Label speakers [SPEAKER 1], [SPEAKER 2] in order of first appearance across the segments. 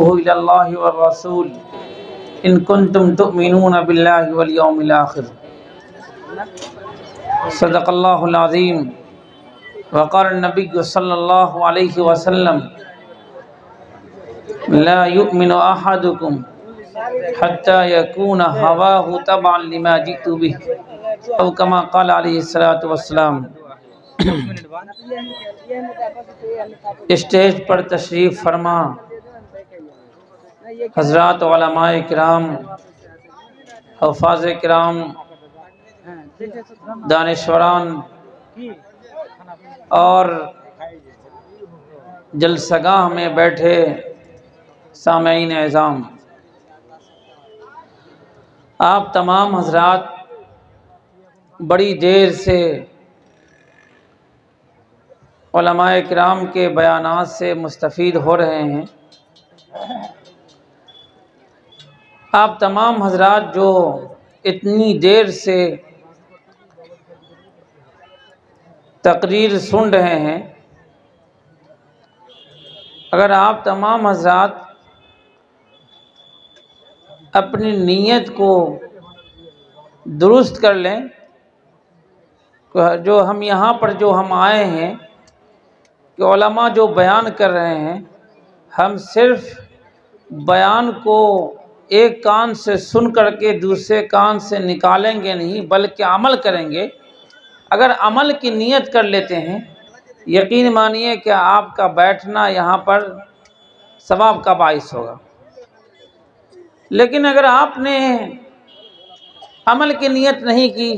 [SPEAKER 1] ردوه إلى الله والرسول إن كنتم تؤمنون بالله واليوم الآخر صدق الله العظيم وقال النبي صلى الله عليه وسلم لا يؤمن أحدكم حتى يكون هواه تبعا لما جئت به أو كما قال عليه الصلاة والسلام۔ اسٹیج پر تشریف فرما حضرات علماء کرام، حفاظ کرام، دانشوران اور جلسہ گاہ میں بیٹھے سامعین اعظام، آپ تمام حضرات بڑی دیر سے علماء کرام کے بیانات سے مستفید ہو رہے ہیں۔ آپ تمام حضرات جو اتنی دیر سے تقریر سن رہے ہیں، اگر آپ تمام حضرات اپنی نیت کو درست کر لیں، جو ہم یہاں پر جو ہم آئے ہیں کہ علماء جو بیان کر رہے ہیں، ہم صرف بیان کو ایک کان سے سن کر کے دوسرے کان سے نکالیں گے نہیں، بلکہ عمل کریں گے۔ اگر عمل کی نیت کر لیتے ہیں، یقین مانیے کہ آپ کا بیٹھنا یہاں پر ثواب کا باعث ہوگا۔ لیکن اگر آپ نے عمل کی نیت نہیں کی،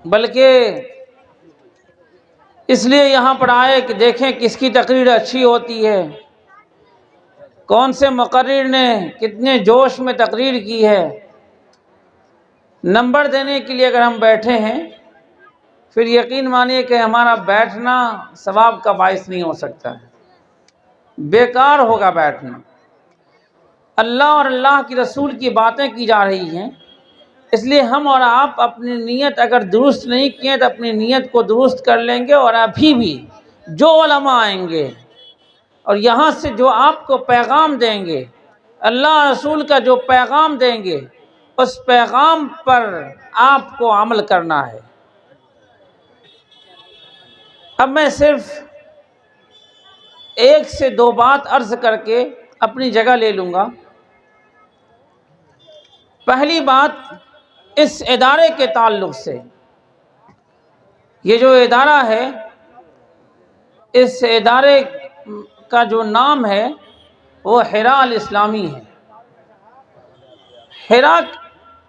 [SPEAKER 1] بلکہ اس لیے یہاں پر آئے کہ دیکھیں کس کی تقریر اچھی ہوتی ہے، کون سے مقرر نے کتنے جوش میں تقریر کی ہے، نمبر دینے کے لیے اگر ہم بیٹھے ہیں، پھر یقین مانیے کہ ہمارا بیٹھنا ثواب کا باعث نہیں ہو سکتا ہے، بیکار ہوگا بیٹھنا۔ اللہ اور اللہ کی رسول کی باتیں کی جا رہی ہیں، اس لیے ہم اور آپ اپنی نیت اگر درست نہیں کیے تو اپنی نیت کو درست کر لیں گے، اور ابھی بھی جو علماء آئیں گے اور یہاں سے جو آپ کو پیغام دیں گے، اللہ رسول کا جو پیغام دیں گے، اس پیغام پر آپ کو عمل کرنا ہے۔ اب میں صرف ایک سے دو بات عرض کر کے اپنی جگہ لے لوں گا۔ پہلی بات اس ادارے کے تعلق سے، یہ جو ادارہ ہے، اس ادارے کا جو نام ہے وہ حراء الاسلامی ہے۔ حراء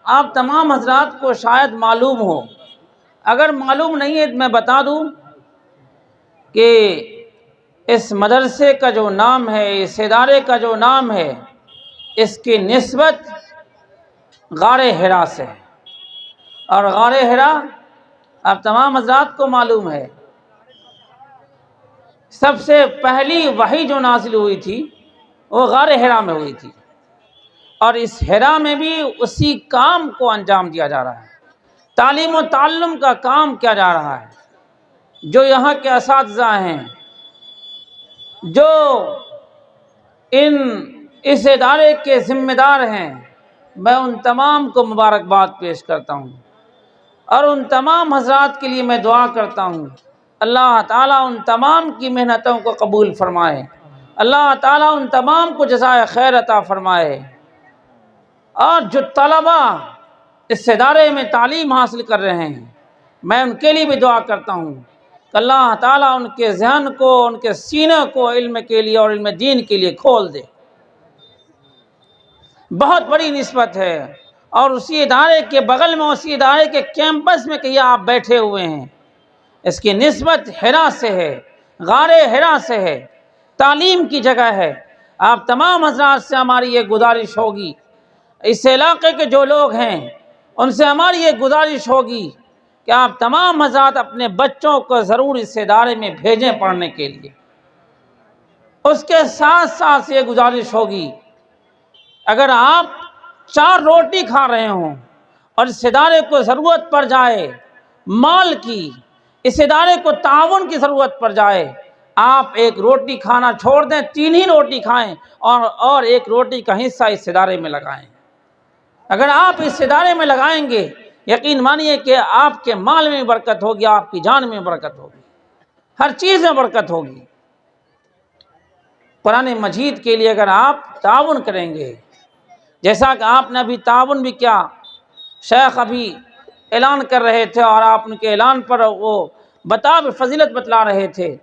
[SPEAKER 1] آپ تمام حضرات کو شاید معلوم ہو، اگر معلوم نہیں ہے تو میں بتا دوں کہ اس مدرسے کا جو نام ہے، اس ادارے کا جو نام ہے، اس کی نسبت غار حراء سے ہے، اور غار حراء آپ تمام حضرات کو معلوم ہے، سب سے پہلی وحی جو نازل ہوئی تھی وہ غار حراء میں ہوئی تھی، اور اس حراء میں بھی اسی کام کو انجام دیا جا رہا ہے، تعلیم و تعلم کا کام کیا جا رہا ہے۔ جو یہاں کے اساتذہ ہیں، جو اس ادارے کے ذمہ دار ہیں، میں ان تمام کو مبارکباد پیش کرتا ہوں، اور ان تمام حضرات کے لیے میں دعا کرتا ہوں اللہ تعالیٰ ان تمام کی محنتوں کو قبول فرمائے، اللہ تعالیٰ ان تمام کو جزائے خیر عطا فرمائے۔ اور جو طلبہ اس ادارے میں تعلیم حاصل کر رہے ہیں، میں ان کے لیے بھی دعا کرتا ہوں کہ اللہ تعالیٰ ان کے ذہن کو، ان کے سینے کو علم کے لیے اور علم دین کے لیے کھول دے۔ بہت بڑی نسبت ہے، اور اسی ادارے کے بغل میں، اسی ادارے کے کیمپس میں کہیں آپ بیٹھے ہوئے ہیں، اس کی نسبت حراء سے ہے، غار حراء سے ہے، تعلیم کی جگہ ہے۔ آپ تمام حضرات سے ہماری یہ گزارش ہوگی، اس علاقے کے جو لوگ ہیں ان سے ہماری یہ گزارش ہوگی کہ آپ تمام حضرات اپنے بچوں کو ضرور اس ادارے میں بھیجیں پڑھنے کے لیے۔ اس کے ساتھ ساتھ یہ گزارش ہوگی، اگر آپ 4 روٹی کھا رہے ہوں اور اس ادارے کو ضرورت پڑ جائے مال کی، اس ادارے کو تعاون کی ضرورت پڑ جائے، آپ ایک روٹی کھانا چھوڑ دیں، 3 ہی روٹی کھائیں اور ایک روٹی کا حصہ اس ادارے میں لگائیں۔ اگر آپ اس ادارے میں لگائیں گے، یقین مانیے کہ آپ کے مال میں برکت ہوگی، آپ کی جان میں برکت ہوگی، ہر چیز میں برکت ہوگی۔ قرآن مجید کے لیے اگر آپ تعاون کریں گے، جیسا کہ آپ نے ابھی تعاون بھی کیا، شیخ ابھی اعلان کر رہے تھے اور آپ ان کے اعلان پر وہ فضیلت بتلا رہے تھے،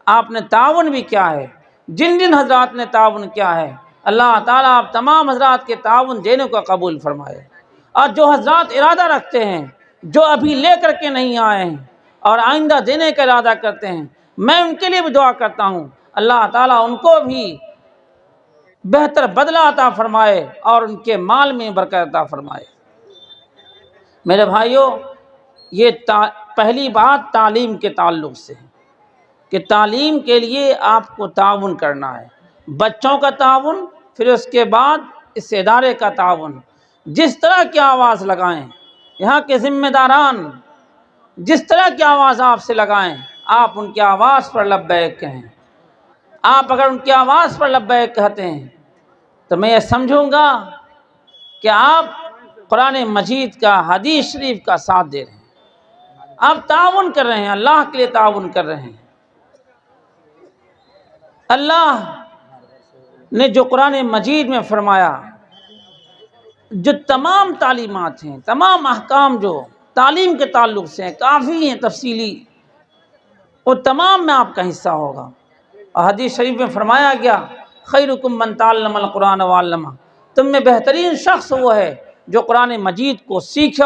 [SPEAKER 1] آپ نے تعاون بھی کیا ہے، جن جن حضرات نے تعاون کیا ہے، اللہ تعالیٰ آپ تمام حضرات کے تعاون دینے کو قبول فرمائے۔ اور جو حضرات ارادہ رکھتے ہیں، جو ابھی لے کر کے نہیں آئے ہیں اور آئندہ دینے کا ارادہ کرتے ہیں، میں ان کے لیے بھی دعا کرتا ہوں، اللہ تعالیٰ ان کو بھی بہتر بدلہ عطا فرمائے اور ان کے مال میں برکت عطا فرمائے۔ میرے بھائیوں، یہ پہلی بات تعلیم کے تعلق سے ہے کہ تعلیم کے لیے آپ کو تعاون کرنا ہے، بچوں کا تعاون، پھر اس کے بعد اس ادارے کا تعاون۔ جس طرح کی آواز لگائیں، یہاں کے ذمہ داران جس طرح کی آواز آپ سے لگائیں، آپ ان کی آواز پر لبیک کہیں۔ آپ اگر ان کی آواز پر لبیک کہتے ہیں تو میں یہ سمجھوں گا کہ آپ قرآن مجید کا، حدیث شریف کا ساتھ دے رہے ہیں، آپ تعاون کر رہے ہیں، اللہ کے لیے تعاون کر رہے ہیں۔ اللہ نے جو قرآن مجید میں فرمایا، جو تمام تعلیمات ہیں، تمام احکام جو تعلیم کے تعلق سے ہیں، کافی ہیں تفصیلی، وہ تمام میں آپ کا حصہ ہوگا۔ اور حدیث شریف میں فرمایا گیا، خیرکم من تعلم القرآن وعلمہ، تم میں بہترین شخص وہ ہے جو قرآن مجید کو سیکھے